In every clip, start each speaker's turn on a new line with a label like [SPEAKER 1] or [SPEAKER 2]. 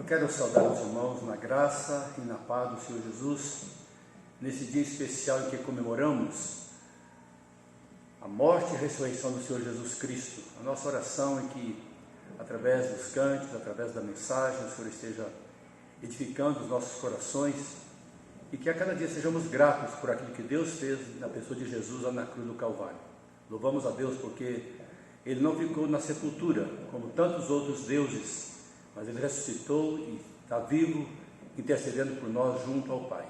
[SPEAKER 1] Quero saudar os irmãos na graça e na paz do Senhor Jesus, nesse dia especial em que comemoramos a morte e a ressurreição do Senhor Jesus Cristo. A nossa oração é que, através dos cânticos, através da mensagem, o Senhor esteja edificando os nossos corações e que a cada dia sejamos gratos por aquilo que Deus fez na pessoa de Jesus lá na cruz do Calvário. Louvamos a Deus porque Ele não ficou na sepultura, como tantos outros deuses, mas Ele ressuscitou e está vivo, intercedendo por nós junto ao Pai.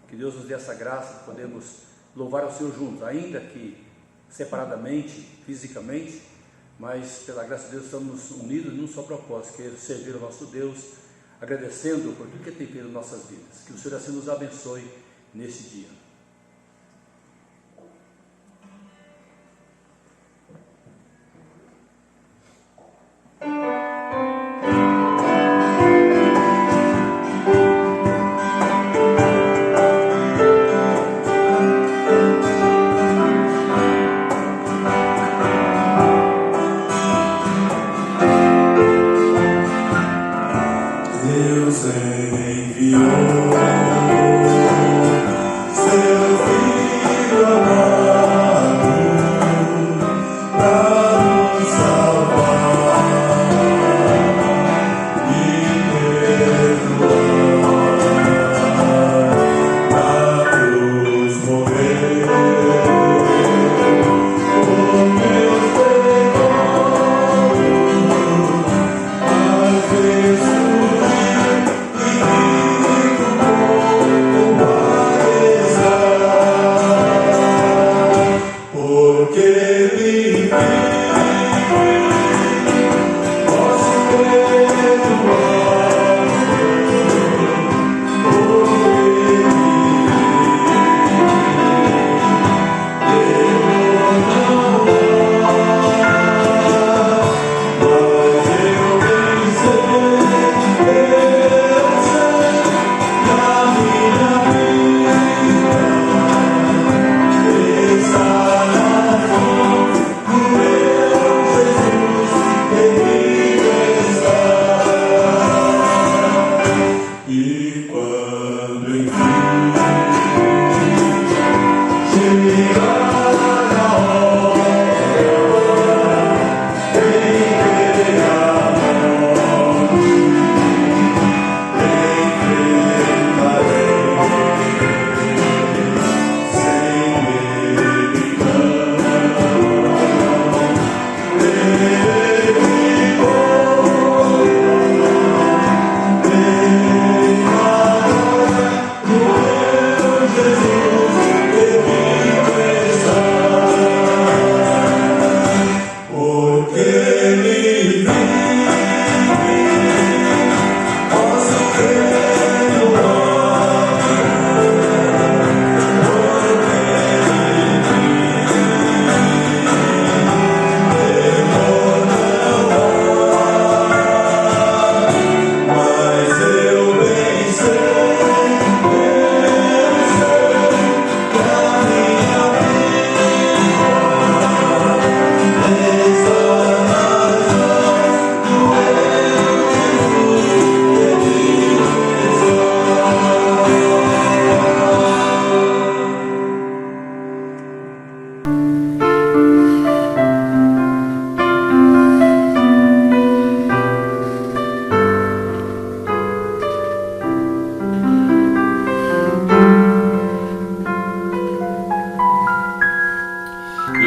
[SPEAKER 1] Que Deus nos dê essa graça de podermos louvar ao Senhor juntos, ainda que separadamente, fisicamente, mas pela graça de Deus estamos unidos num só propósito, que é servir ao nosso Deus, agradecendo por tudo que Ele tem feito em nossas vidas. Que o Senhor assim nos abençoe nesse dia.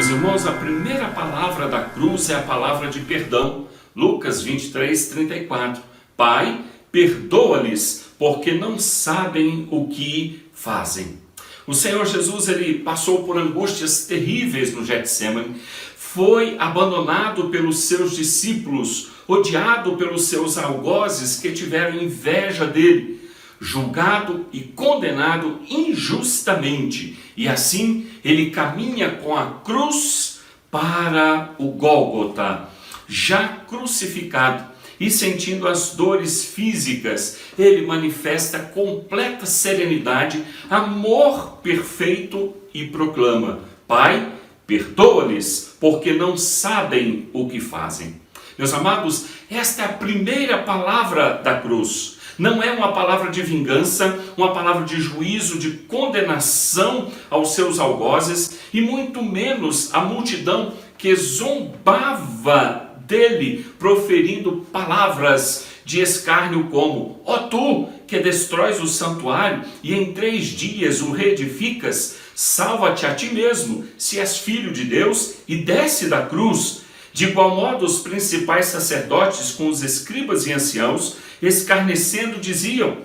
[SPEAKER 2] Meus irmãos, a primeira palavra da cruz é a palavra de perdão. Lucas 23, 34. Pai, perdoa-lhes, porque não sabem o que fazem. O Senhor Jesus, ele passou por angústias terríveis no Getsêmani, foi abandonado pelos seus discípulos, odiado pelos seus algozes que tiveram inveja dele, julgado e condenado injustamente, e assim ele caminha com a cruz para o Gólgota, já crucificado e sentindo as dores físicas, ele manifesta completa serenidade, amor perfeito e proclama: Pai, perdoa-lhes, porque não sabem o que fazem. Meus amados, esta é a primeira palavra da cruz. Não é uma palavra de vingança, uma palavra de juízo, de condenação aos seus algozes, e muito menos a multidão que zombava dele, proferindo palavras de escárnio como: ó tu que destróis o santuário e em 3 dias o reedificas, salva-te a ti mesmo, se és filho de Deus, e desce da cruz. De igual modo, os principais sacerdotes com os escribas e anciãos, escarnecendo, diziam: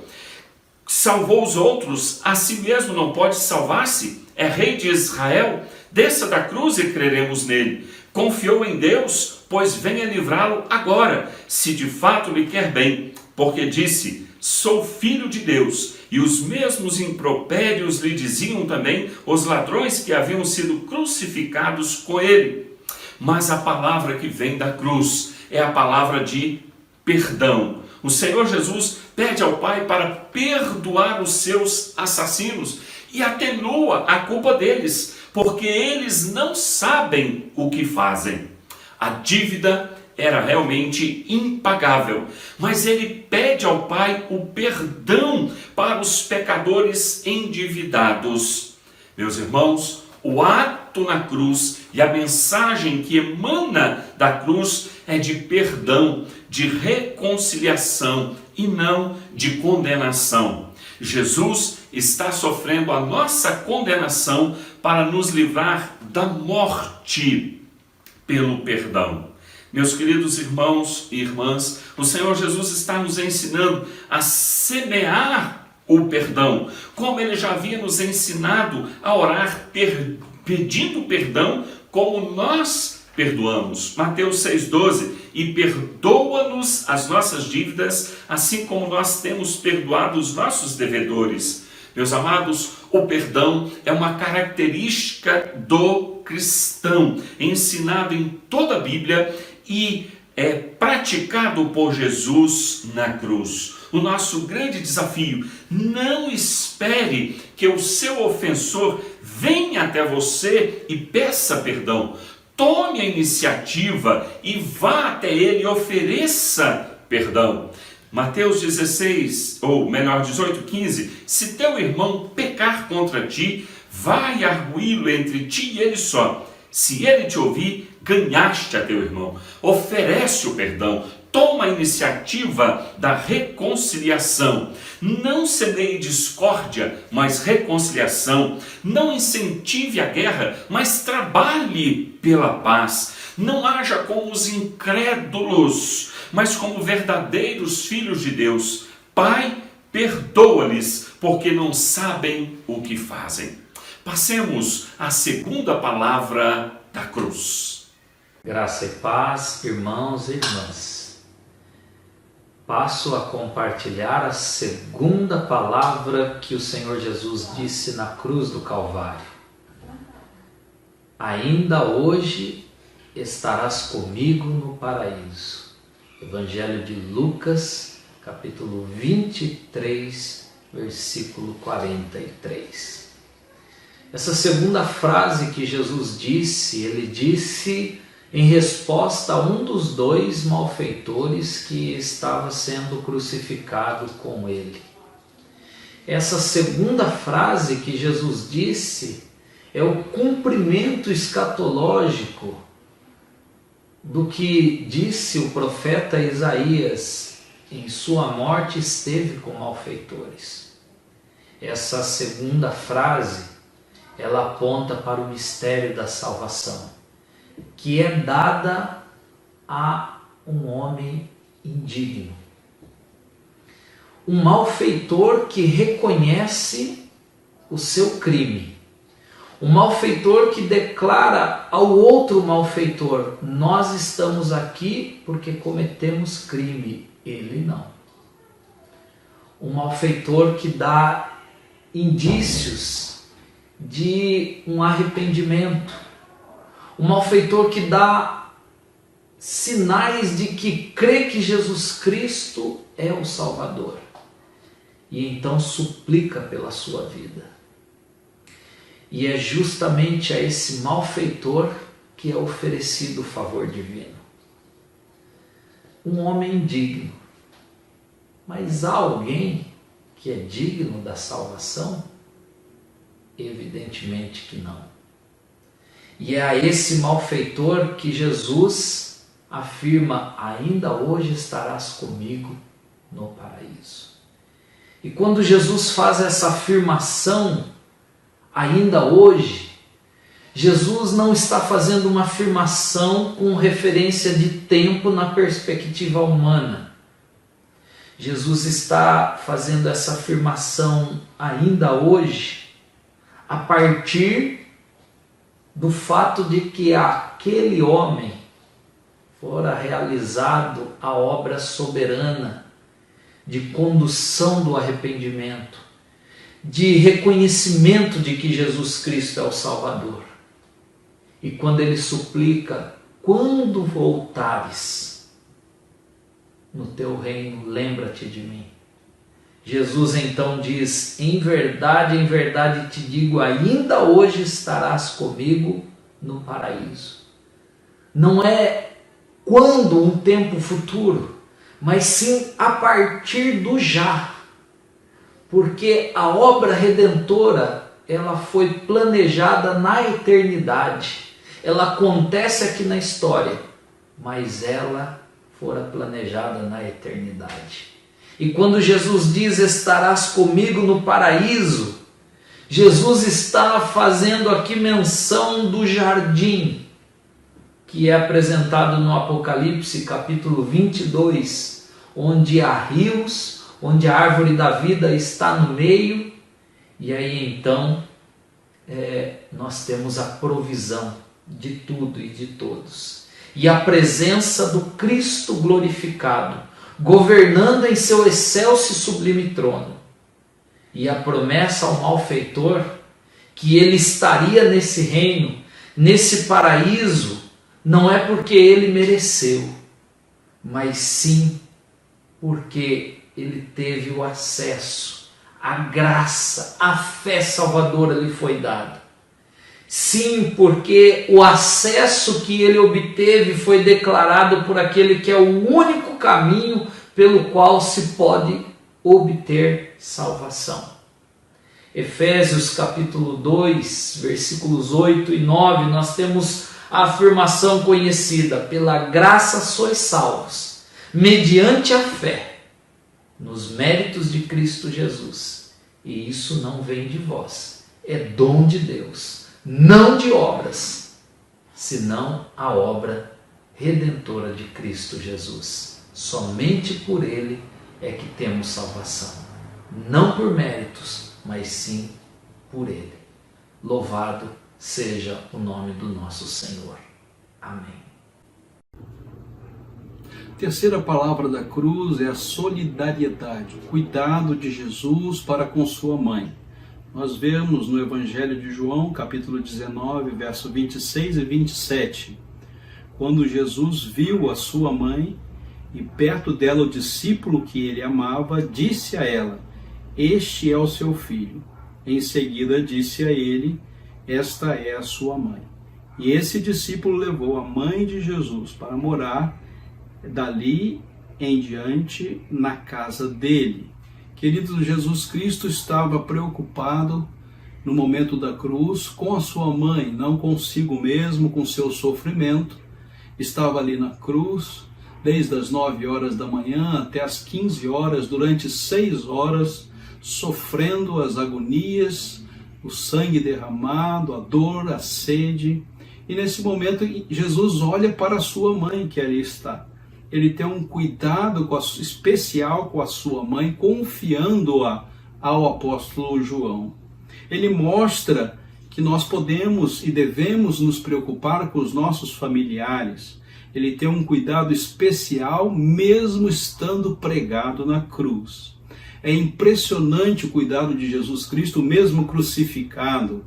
[SPEAKER 2] salvou os outros, a si mesmo não pode salvar-se? É rei de Israel? Desça da cruz e creremos nele. Confiou em Deus? Pois venha livrá-lo agora, se de fato lhe quer bem. Porque disse: sou filho de Deus. E os mesmos impropérios lhe diziam também os ladrões que haviam sido crucificados com ele. Mas a palavra que vem da cruz é a palavra de perdão. O Senhor Jesus pede ao Pai para perdoar os seus assassinos e atenua a culpa deles, porque eles não sabem o que fazem. A dívida era realmente impagável, mas ele pede ao Pai o perdão para os pecadores endividados. Meus irmãos, o ato na cruz e a mensagem que emana da cruz é de perdão, de reconciliação e não de condenação. Jesus está sofrendo a nossa condenação para nos livrar da morte pelo perdão. Meus queridos irmãos e irmãs, o Senhor Jesus está nos ensinando a semear o perdão, como ele já havia nos ensinado a orar pedindo perdão, como nós perdoamos. Mateus 6,12, e perdoa-nos as nossas dívidas, assim como nós temos perdoado os nossos devedores. Meus amados, o perdão é uma característica do cristão, ensinado em toda a Bíblia e é praticado por Jesus na cruz. O nosso grande desafio: não espere que o seu ofensor venha até você e peça perdão. Tome a iniciativa e vá até ele e ofereça perdão. Mateus 16, ou melhor 18:15, se teu irmão pecar contra ti, vai arguí-lo entre ti e ele só. Se ele te ouvir, ganhaste a teu irmão. Oferece o perdão. Toma a iniciativa da reconciliação. Não semeie discórdia, mas reconciliação. Não incentive a guerra, mas trabalhe pela paz. Não haja como os incrédulos, mas como verdadeiros filhos de Deus. Pai, perdoa-lhes, porque não sabem o que fazem. Passemos à segunda palavra da cruz.
[SPEAKER 3] Graça e paz, irmãos e irmãs. Passo a compartilhar a segunda palavra que o Senhor Jesus disse na cruz do Calvário. Ainda hoje estarás comigo no paraíso. Evangelho de Lucas, capítulo 23, versículo 43. Essa segunda frase que Jesus disse, ele disse em resposta a um dos 2 malfeitores que estava sendo crucificado com ele. Essa segunda frase que Jesus disse é o cumprimento escatológico do que disse o profeta Isaías: em sua morte esteve com malfeitores. Essa segunda frase, ela aponta para o mistério da salvação, que é dada a um homem indigno. Um malfeitor que reconhece o seu crime. Um malfeitor que declara ao outro malfeitor: nós estamos aqui porque cometemos crime, ele não. Um malfeitor que dá indícios de um arrependimento. Um malfeitor que dá sinais de que crê que Jesus Cristo é o Salvador. E então suplica pela sua vida. E é justamente a esse malfeitor que é oferecido o favor divino. um homem digno. Mas há alguém que é digno da salvação? Evidentemente que não. E é a esse malfeitor que Jesus afirma: ainda hoje estarás comigo no paraíso. E quando Jesus faz essa afirmação, ainda hoje, Jesus não está fazendo uma afirmação com referência de tempo na perspectiva humana. Jesus está fazendo essa afirmação ainda hoje a partir do fato de que aquele homem fora realizado a obra soberana de condução do arrependimento, de reconhecimento de que Jesus Cristo é o Salvador. E quando ele suplica: quando voltares no teu reino, lembra-te de mim. Jesus então diz: em verdade te digo, ainda hoje estarás comigo no paraíso. Não é quando, um tempo futuro, mas sim a partir do já. Porque a obra redentora, ela foi planejada na eternidade. Ela acontece aqui na história, mas ela fora planejada na eternidade. E quando Jesus diz: estarás comigo no paraíso, Jesus está fazendo aqui menção do jardim, que é apresentado no Apocalipse capítulo 22, onde há rios, onde a árvore da vida está no meio, e aí então nós temos a provisão de tudo e de todos. E a presença do Cristo glorificado, governando em seu excelso e sublime trono. E a promessa ao malfeitor que ele estaria nesse reino, nesse paraíso, não é porque ele mereceu, mas sim porque ele teve o acesso, a graça, a fé salvadora lhe foi dada. Sim, porque o acesso que ele obteve foi declarado por aquele que é o único caminho pelo qual se pode obter salvação. Efésios capítulo 2, versículos 8 e 9, nós temos a afirmação conhecida: pela graça sois salvos, mediante a fé, nos méritos de Cristo Jesus. E isso não vem de vós, é dom de Deus, não de obras, senão a obra redentora de Cristo Jesus. Somente por Ele é que temos salvação, não por méritos, mas sim por Ele. Louvado seja o nome do nosso Senhor. Amém.
[SPEAKER 4] Terceira palavra da cruz é a solidariedade, o cuidado de Jesus para com sua mãe. Nós vemos no Evangelho de João, capítulo 19, verso 26 e 27, quando Jesus viu a sua mãe e perto dela o discípulo que ele amava, disse a ela: este é o seu filho. Em seguida disse a ele: esta é a sua mãe. E esse discípulo levou a mãe de Jesus para morar dali em diante na casa dele. Queridos, Jesus Cristo estava preocupado no momento da cruz com a sua mãe, não consigo mesmo, com seu sofrimento. Estava ali na cruz, desde as 9 horas da manhã até as 15 horas, durante 6 horas, sofrendo as agonias, o sangue derramado, a dor, a sede. E nesse momento Jesus olha para a sua mãe que ali está. Ele tem um cuidado especial com a sua mãe, confiando-a ao apóstolo João. Ele mostra que nós podemos e devemos nos preocupar com os nossos familiares. Ele tem um cuidado especial, mesmo estando pregado na cruz. É impressionante o cuidado de Jesus Cristo, mesmo crucificado.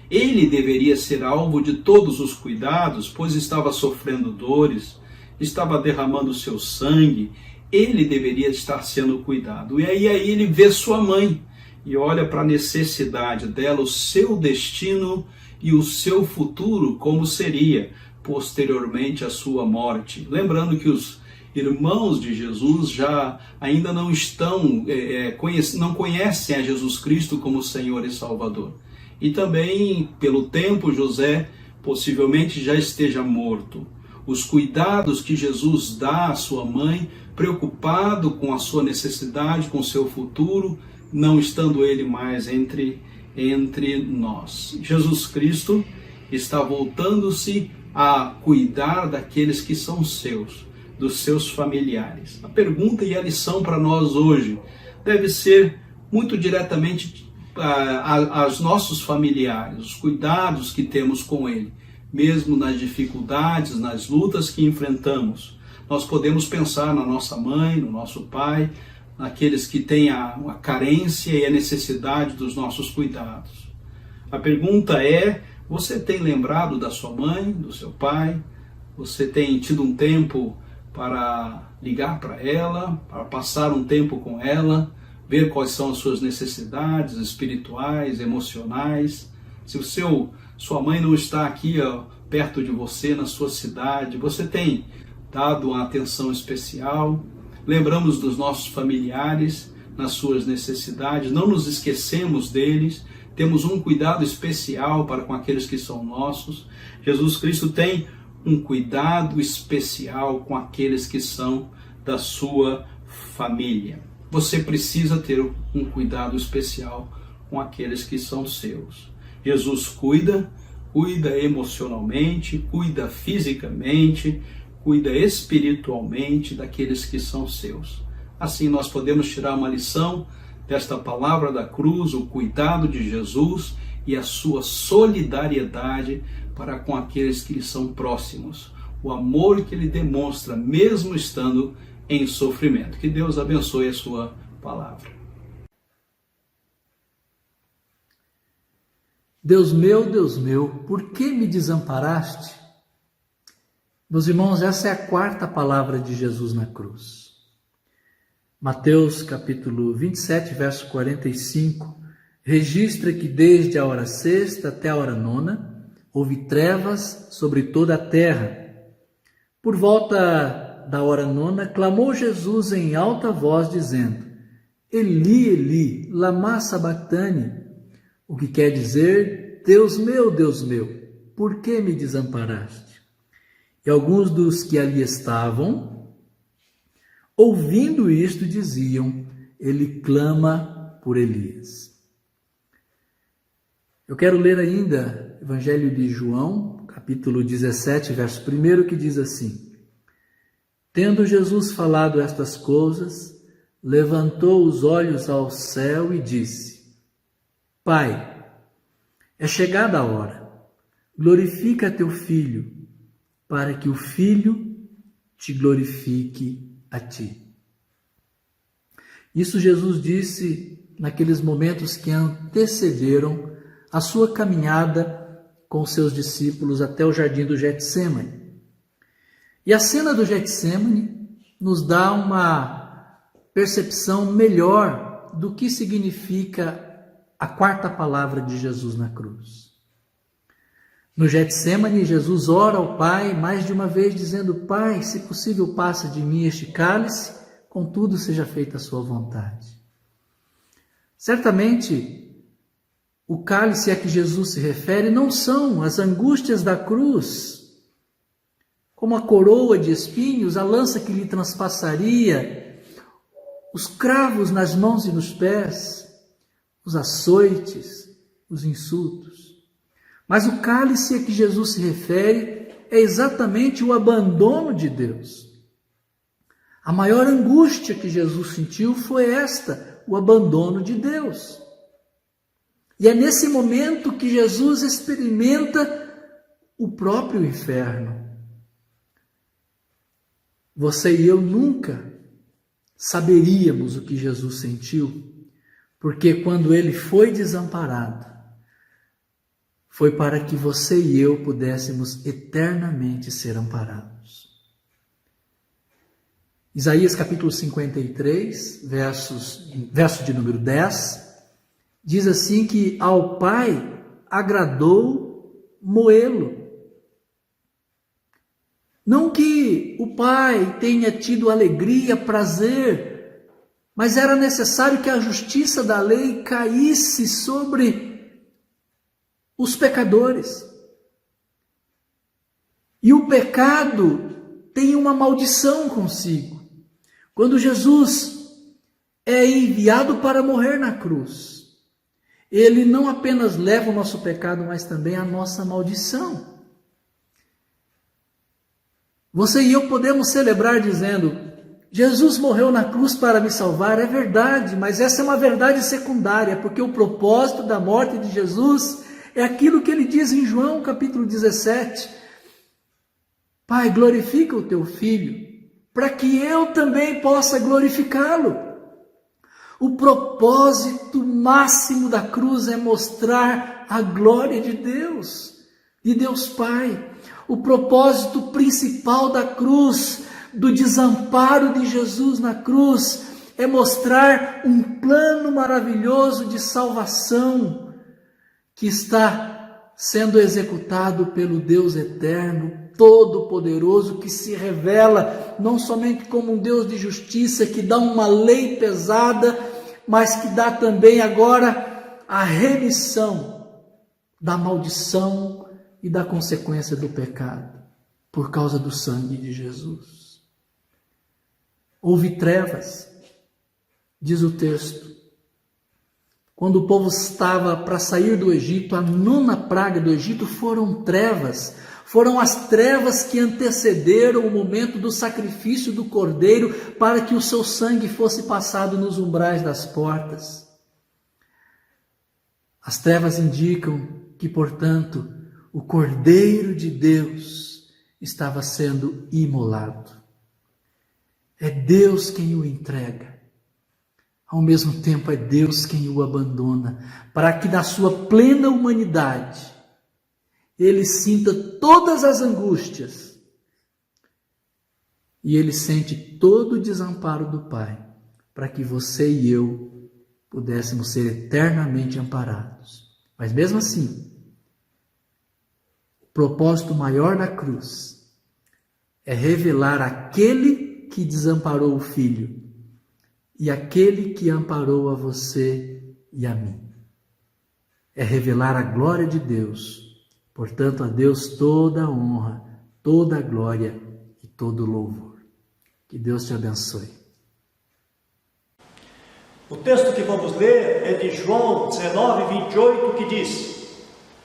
[SPEAKER 4] Ele deveria ser alvo de todos os cuidados, pois estava sofrendo dores, estava derramando seu sangue. Ele deveria estar sendo cuidado. E aí ele vê sua mãe e olha para a necessidade dela, o seu destino e o seu futuro, como seria posteriormente a sua morte. Lembrando que os irmãos de Jesus ainda não estão, não conhecem a Jesus Cristo como Senhor e Salvador. E também, pelo tempo, José possivelmente já esteja morto. Os cuidados que Jesus dá à sua mãe, preocupado com a sua necessidade, com o seu futuro, não estando ele mais entre nós. Jesus Cristo está voltando-se a cuidar daqueles que são seus, dos seus familiares. A pergunta e a lição para nós hoje deve ser muito diretamente aos nossos familiares, os cuidados que temos com ele, mesmo nas dificuldades, nas lutas que enfrentamos. Nós podemos pensar na nossa mãe, no nosso pai, naqueles que têm a carência e a necessidade dos nossos cuidados. A pergunta é: você tem lembrado da sua mãe, do seu pai? Você tem tido um tempo para ligar para ela, para passar um tempo com ela, ver quais são as suas necessidades espirituais, emocionais? Se sua mãe não está aqui perto de você, na sua cidade, você tem dado uma atenção especial? Lembramos dos nossos familiares nas suas necessidades, não nos esquecemos deles, temos um cuidado especial para com aqueles que são nossos. Jesus Cristo tem um cuidado especial com aqueles que são da sua família. Você precisa ter um cuidado especial com aqueles que são seus. Jesus cuida emocionalmente, cuida fisicamente, cuida espiritualmente daqueles que são seus. Assim nós podemos tirar uma lição desta palavra da cruz, o cuidado de Jesus e a sua solidariedade para com aqueles que lhe são próximos, o amor que ele demonstra mesmo estando em sofrimento. Que Deus abençoe a sua palavra.
[SPEAKER 3] Deus meu, por que me desamparaste? Meus irmãos, essa é a quarta palavra de Jesus na cruz. Mateus capítulo 27, verso 45, registra que desde a hora sexta até a hora nona, houve trevas sobre toda a terra. Por volta da hora nona, clamou Jesus em alta voz, dizendo: Eli, Eli, lama sabactani, o que quer dizer: Deus meu, por que me desamparaste? E alguns dos que ali estavam, ouvindo isto, diziam: ele clama por Elias. Eu quero ler ainda Evangelho de João, capítulo 17, verso 1, que diz assim: Tendo Jesus falado estas coisas, levantou os olhos ao céu e disse: Pai, é chegada a hora, glorifica teu Filho, para que o Filho te glorifique a ti. Isso Jesus disse naqueles momentos que antecederam a sua caminhada com seus discípulos até o jardim do Getsêmani. E a cena do Getsêmani nos dá uma percepção melhor do que significa a quarta palavra de Jesus na cruz. No Getsêmani, Jesus ora ao Pai mais de uma vez, dizendo: Pai, se possível, passa de mim este cálice, contudo seja feita a sua vontade. Certamente, o cálice a que Jesus se refere não são as angústias da cruz, como a coroa de espinhos, a lança que lhe transpassaria, os cravos nas mãos e nos pés, os açoites, os insultos. Mas o cálice a que Jesus se refere é exatamente o abandono de Deus. A maior angústia que Jesus sentiu foi esta, o abandono de Deus. E é nesse momento que Jesus experimenta o próprio inferno. Você e eu nunca saberíamos o que Jesus sentiu, porque quando ele foi desamparado, foi para que você e eu pudéssemos eternamente ser amparados. Isaías capítulo 53, verso de número 10, diz assim que ao Pai agradou moê-lo. Não que o Pai tenha tido alegria, prazer, mas era necessário que a justiça da lei caísse sobre os pecadores. E o pecado tem uma maldição consigo. Quando Jesus é enviado para morrer na cruz, ele não apenas leva o nosso pecado, mas também a nossa maldição. Você e eu podemos celebrar dizendo: Jesus morreu na cruz para me salvar. É verdade, mas essa é uma verdade secundária, porque o propósito da morte de Jesus é aquilo que ele diz em João capítulo 17. Pai, glorifica o teu filho, para que eu também possa glorificá-lo. O propósito máximo da cruz é mostrar a glória de Deus Pai. O propósito principal da cruz, do desamparo de Jesus na cruz, é mostrar um plano maravilhoso de salvação que está sendo executado pelo Deus eterno, todo-poderoso, que se revela não somente como um Deus de justiça, que dá uma lei pesada, mas que dá também agora a remissão da maldição e da consequência do pecado, por causa do sangue de Jesus. Houve trevas, diz o texto. Quando o povo estava para sair do Egito, a 9ª praga do Egito foram trevas. Foram as trevas que antecederam o momento do sacrifício do cordeiro para que o seu sangue fosse passado nos umbrais das portas. As trevas indicam que, portanto, o Cordeiro de Deus estava sendo imolado. É Deus quem o entrega. Ao mesmo tempo é Deus quem o abandona, para que na sua plena humanidade ele sinta todas as angústias e ele sente todo o desamparo do Pai, para que você e eu pudéssemos ser eternamente amparados. Mas mesmo assim, o propósito maior da cruz é revelar aquele que desamparou o Filho e aquele que amparou a você e a mim. É revelar a glória de Deus. Portanto, a Deus toda a honra, toda a glória e todo o louvor. Que Deus te abençoe.
[SPEAKER 5] O texto que vamos ler é de João 19:28, que diz: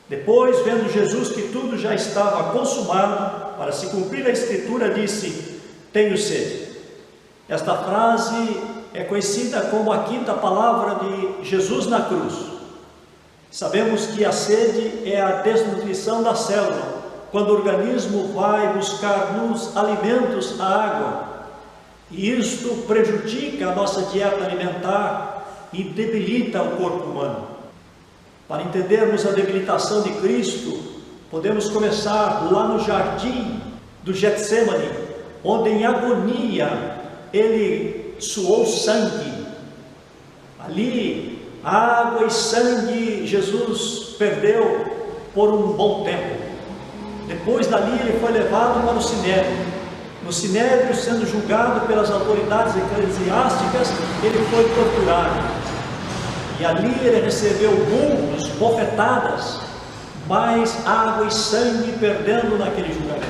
[SPEAKER 5] Depois, vendo Jesus que tudo já estava consumado, para se cumprir a Escritura, disse: Tenho sede. Esta frase é conhecida como a 5ª palavra de Jesus na cruz. Sabemos que a sede é a desnutrição da célula, quando o organismo vai buscar nos alimentos a água. E isto prejudica a nossa dieta alimentar e debilita o corpo humano. Para entendermos a debilitação de Cristo, podemos começar lá no jardim do Getsêmani, onde em agonia ele suou sangue. Ali, água e sangue Jesus perdeu por um bom tempo. Depois dali ele foi levado para o Sinédrio. No Sinédrio, sendo julgado pelas autoridades eclesiásticas, ele foi torturado. E ali ele recebeu murros, bofetadas, mais água e sangue perdendo naquele julgamento.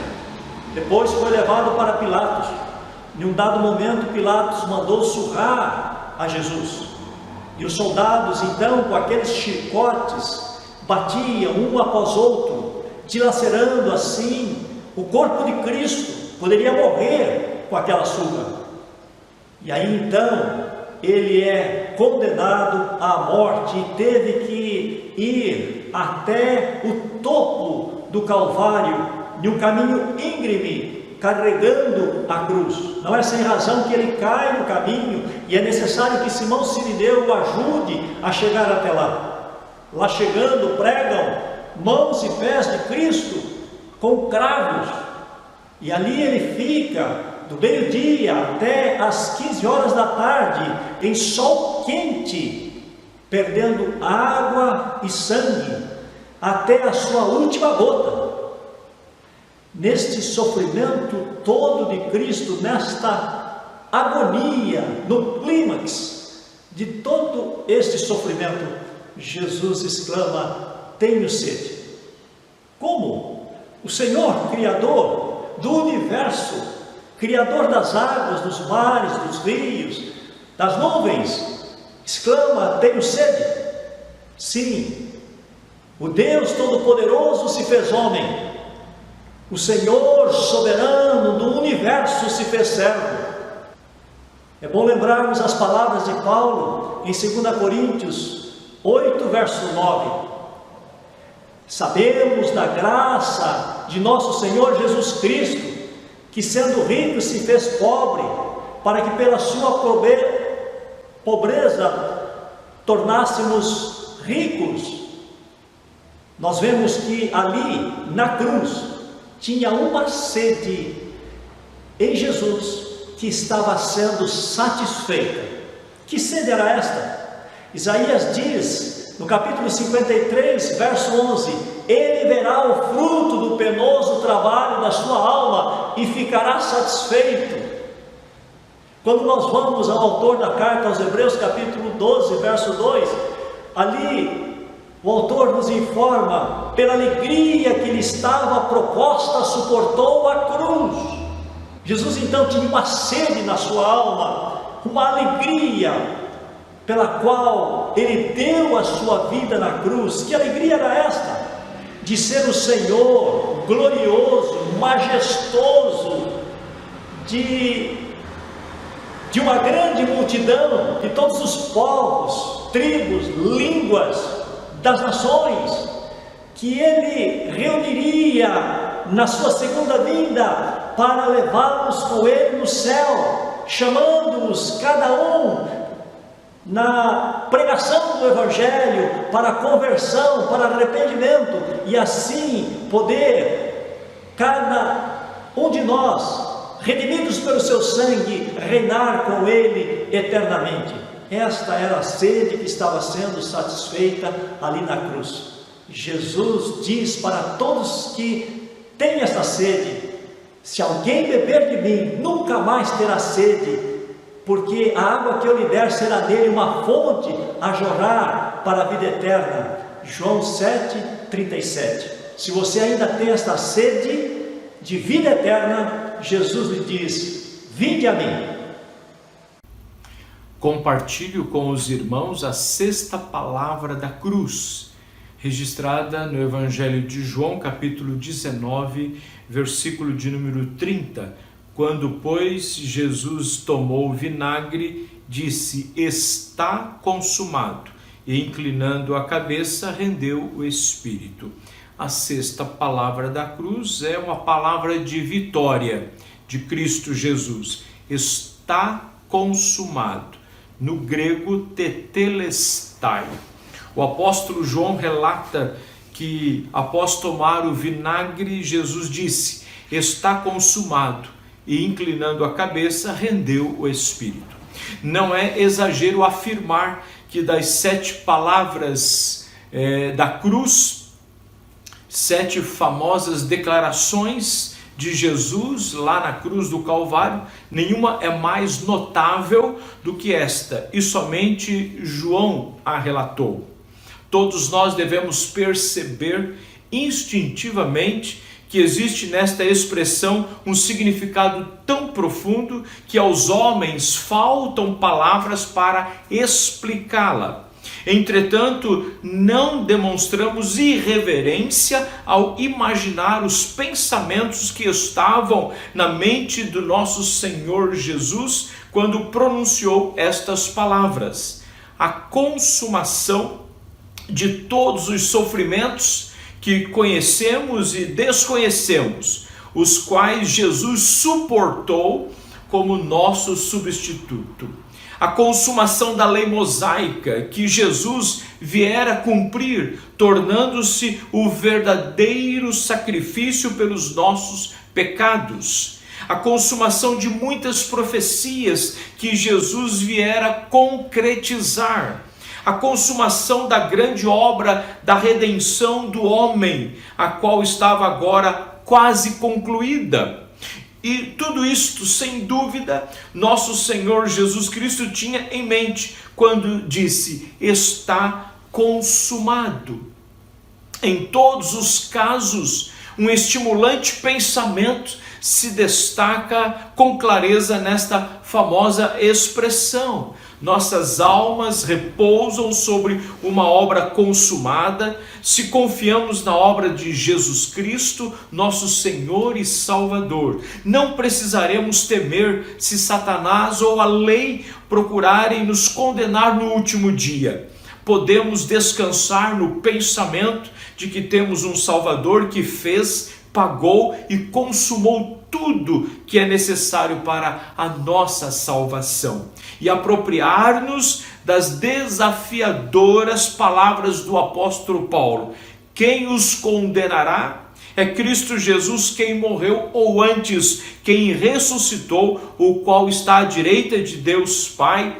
[SPEAKER 5] Depois foi levado para Pilatos. Em um dado momento, Pilatos mandou surrar a Jesus. E os soldados, então, com aqueles chicotes, batiam um após outro, dilacerando assim o corpo de Cristo. Poderia morrer com aquela surra. E aí, então, ele é condenado à morte e teve que ir até o topo do Calvário, de um caminho íngreme, carregando a cruz. Não é sem razão que ele cai no caminho e é necessário que Simão Cirineu o ajude a chegar até lá. Lá chegando, pregam mãos e pés de Cristo com cravos, e ali ele fica do meio-dia até as 15 horas da tarde em sol quente, perdendo água e sangue até a sua última gota. neste sofrimento todo de Cristo, nesta agonia, no clímax de todo este sofrimento, Jesus exclama: tenho sede. Como? O Senhor, Criador do universo, Criador das águas, dos mares, dos rios, das nuvens, exclama: tenho sede. Sim, o Deus Todo-Poderoso se fez homem, o Senhor soberano do universo se fez servo. É bom lembrarmos as palavras de Paulo em 2 Coríntios 8, verso 9. Sabemos da graça de nosso Senhor Jesus Cristo, que sendo rico se fez pobre, para que pela sua pobreza tornássemos ricos. Nós vemos que ali na cruz tinha uma sede em Jesus que estava sendo satisfeita. Que sede era esta? Isaías diz no capítulo 53, verso 11: ele verá o fruto do penoso trabalho da sua alma e ficará satisfeito. Quando nós vamos ao autor da carta aos Hebreus, capítulo 12, verso 2, ali o autor nos informa: pela alegria que lhe estava proposta, suportou a cruz. Jesus então tinha uma sede na sua alma, uma alegria pela qual ele deu a sua vida na cruz. Que alegria era esta? De ser o Senhor glorioso, majestoso, de uma grande multidão, de todos os povos, tribos, línguas, das nações, que ele reuniria na sua segunda vinda para levá-los com ele no céu, chamando-os cada um na pregação do Evangelho, para conversão, para arrependimento, e assim poder cada um de nós, redimidos pelo seu sangue, reinar com ele eternamente. Esta era a sede que estava sendo satisfeita ali na cruz. Jesus diz para todos que têm esta sede: se alguém beber de mim, nunca mais terá sede, porque a água que eu lhe der será nele uma fonte a jorrar para a vida eterna. João 7:37. Se você ainda tem esta sede de vida eterna, Jesus lhe diz: vinde a mim.
[SPEAKER 3] Compartilho com os irmãos a sexta palavra da cruz, registrada no Evangelho de João, capítulo 19, versículo de número 30. Quando, pois, Jesus tomou o vinagre, disse: está consumado, e inclinando a cabeça, rendeu o espírito. A sexta palavra da cruz é uma palavra de vitória de Cristo Jesus. Está consumado. No grego, tetelestai. O apóstolo João relata que, após tomar o vinagre, Jesus disse: está consumado, e inclinando a cabeça, rendeu o espírito. Não é exagero afirmar que das 7 palavras da cruz, 7 famosas declarações de Jesus lá na cruz do Calvário, nenhuma é mais notável do que esta, e somente João a relatou. Todos nós devemos perceber instintivamente que existe nesta expressão um significado tão profundo que aos homens faltam palavras para explicá-la. Entretanto, não demonstramos irreverência ao imaginar os pensamentos que estavam na mente do nosso Senhor Jesus quando pronunciou estas palavras. A consumação de todos os sofrimentos que conhecemos e desconhecemos, os quais Jesus suportou como nosso substituto. A consumação da lei mosaica que Jesus viera cumprir, tornando-se o verdadeiro sacrifício pelos nossos pecados. A consumação de muitas profecias que Jesus viera concretizar. A consumação da grande obra da redenção do homem, a qual estava agora
[SPEAKER 6] quase concluída. E tudo isto, sem dúvida, nosso Senhor Jesus Cristo tinha em mente quando disse: está consumado. Em todos os casos, um estimulante pensamento se destaca com clareza nesta famosa expressão. Nossas almas repousam sobre uma obra consumada, se confiamos na obra de Jesus Cristo, nosso Senhor e Salvador. Não precisaremos temer se Satanás ou a lei procurarem nos condenar no último dia. Podemos descansar no pensamento de que temos um Salvador que fez, pagou e consumou tudo que é necessário para a nossa salvação. E apropriar-nos das desafiadoras palavras do apóstolo Paulo: quem os condenará? É Cristo Jesus quem morreu, ou antes, quem ressuscitou, o qual está à direita de Deus Pai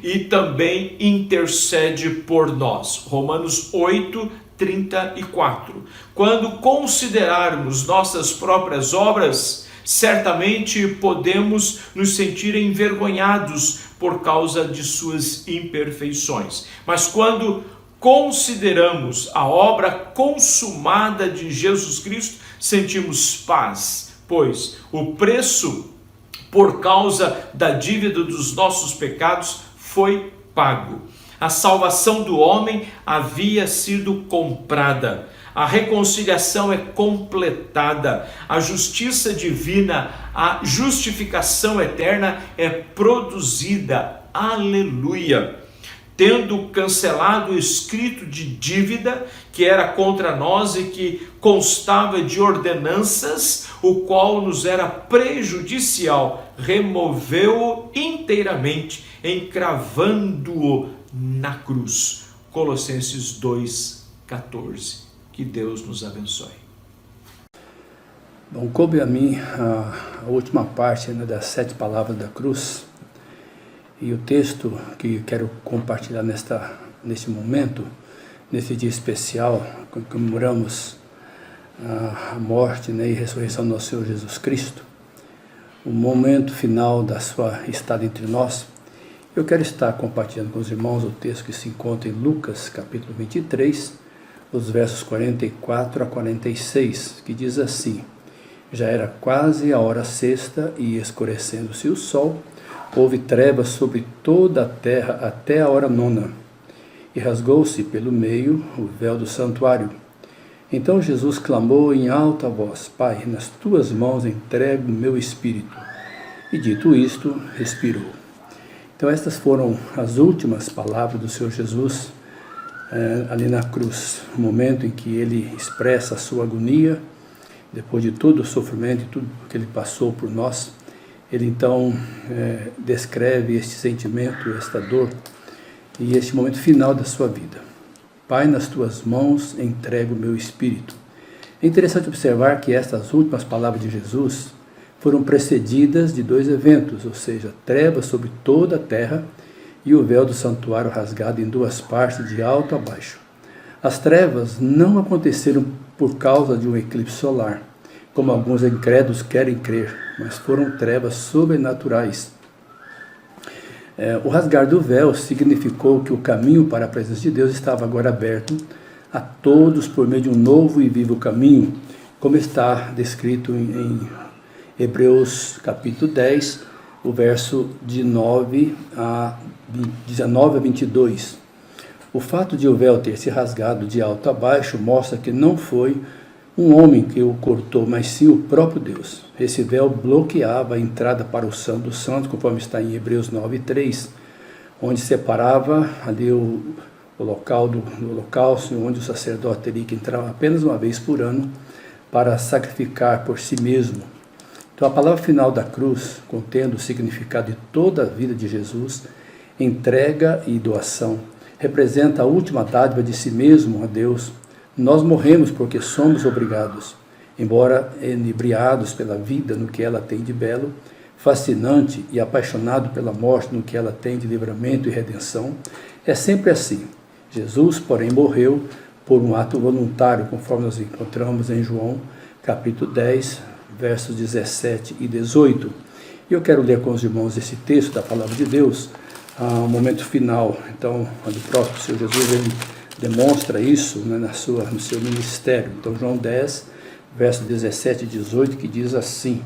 [SPEAKER 6] e também intercede por nós. Romanos 8:34. Quando considerarmos nossas próprias obras, certamente podemos nos sentir envergonhados por causa de suas imperfeições. Mas quando consideramos a obra consumada de Jesus Cristo, sentimos paz, pois o preço por causa da dívida dos nossos pecados foi pago. A salvação do homem havia sido comprada. A reconciliação é completada. A justiça divina, a justificação eterna é produzida. Aleluia! Tendo cancelado o escrito de dívida que era contra nós e que constava de ordenanças, o qual nos era prejudicial, removeu-o inteiramente, encravando-o na cruz. Colossenses 2:14. Que Deus nos abençoe.
[SPEAKER 1] Bom, coube a mim a última parte das 7 palavras da cruz, e o texto que quero compartilhar neste momento, nesse dia especial, quando comemoramos a morte e ressurreição do nosso Senhor Jesus Cristo, o momento final da sua estada entre nós. Eu quero estar compartilhando com os irmãos o texto que se encontra em Lucas, capítulo 23, os versos 44 a 46, que diz assim: já era quase a hora sexta e, escurecendo-se o sol, houve trevas sobre toda a terra até a hora nona, e rasgou-se pelo meio o véu do santuário. Então Jesus clamou em alta voz: Pai, nas tuas mãos entrego o meu espírito. E dito isto, respirou. Então estas foram as últimas palavras do Senhor Jesus ali na cruz, o momento em que ele expressa a sua agonia, depois de todo o sofrimento e tudo que ele passou por nós. Ele então descreve este sentimento, esta dor e este momento final da sua vida. Pai, nas tuas mãos entrego o meu espírito. É interessante observar que estas últimas palavras de Jesus foram precedidas de 2 eventos, ou seja, trevas sobre toda a terra e o véu do santuário rasgado em 2 partes, de alto a baixo. As trevas não aconteceram por causa de um eclipse solar, como alguns incrédulos querem crer, mas foram trevas sobrenaturais. O rasgar do véu significou que o caminho para a presença de Deus estava agora aberto a todos por meio de um novo e vivo caminho, como está descrito em Hebreus capítulo 10, o verso de 19 a 22. O fato de o véu ter se rasgado de alto a baixo mostra que não foi um homem que o cortou, mas sim o próprio Deus. Esse véu bloqueava a entrada para o Santo dos Santos, conforme está em Hebreus 9:3, onde separava ali o local do holocausto, onde o sacerdote teria que entrar apenas uma vez por ano para sacrificar por si mesmo. Então a palavra final da cruz, contendo o significado de toda a vida de Jesus, entrega e doação, representa a última dádiva de si mesmo a Deus. Nós morremos porque somos obrigados, embora inebriados pela vida no que ela tem de belo, fascinante e apaixonado pela morte no que ela tem de livramento e redenção. É sempre assim. Jesus, porém, morreu por um ato voluntário, conforme nós encontramos em João, capítulo 10, versos 17 e 18. E eu quero ler com os irmãos esse texto da palavra de Deus, um momento final, então, onde o próprio Senhor Jesus ele demonstra isso, né, no seu ministério. Então, João 10, versos 17 e 18, que diz assim: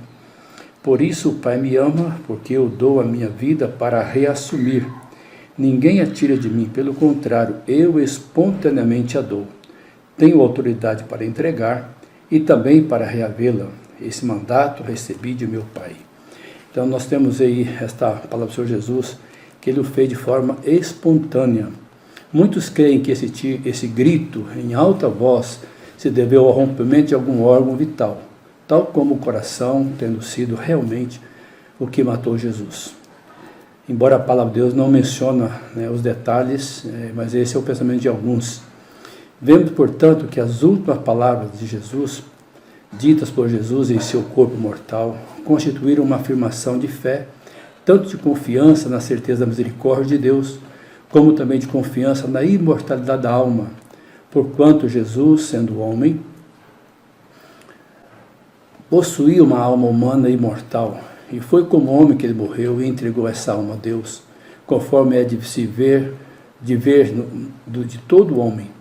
[SPEAKER 1] Por isso o Pai me ama, porque eu dou a minha vida para reassumir. Ninguém a tira de mim, pelo contrário, eu espontaneamente a dou. Tenho autoridade para entregar e também para reavê-la. Esse mandato recebi de meu Pai. Então nós temos aí esta palavra do Senhor Jesus, que ele o fez de forma espontânea. Muitos creem que esse grito em alta voz se deveu ao rompimento de algum órgão vital, tal como o coração, tendo sido realmente o que matou Jesus. Embora a palavra de Deus não menciona, né, os detalhes, mas esse é o pensamento de alguns. Vemos, portanto, que as últimas palavras de Jesus, ditas por Jesus em seu corpo mortal, constituíram uma afirmação de fé, tanto de confiança na certeza da misericórdia de Deus, como também de confiança na imortalidade da alma, porquanto Jesus, sendo homem, possuía uma alma humana imortal, e foi como homem que ele morreu e entregou essa alma a Deus, conforme é de todo homem.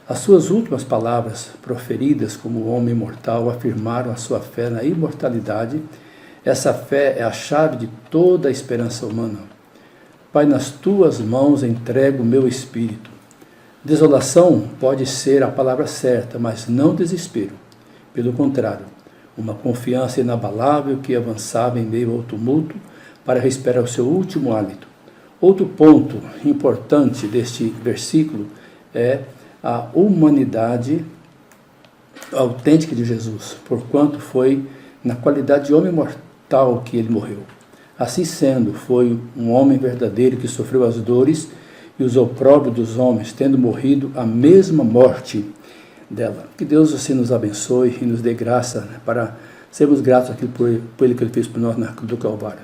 [SPEAKER 1] As suas últimas palavras, proferidas como homem mortal, afirmaram a sua fé na imortalidade. Essa fé é a chave de toda a esperança humana. Pai, nas tuas mãos entrego o meu espírito. Desolação pode ser a palavra certa, mas não desespero. Pelo contrário, uma confiança inabalável que avançava em meio ao tumulto para respirar o seu último hálito. Outro ponto importante deste versículo é a humanidade autêntica de Jesus, porquanto foi na qualidade de homem mortal que ele morreu. Assim sendo, foi um homem verdadeiro que sofreu as dores e os opróbrios dos homens, tendo morrido a mesma morte dela. Que Deus assim nos abençoe e nos dê graça, né, para sermos gratos por ele que ele fez por nós na cruz do Calvário.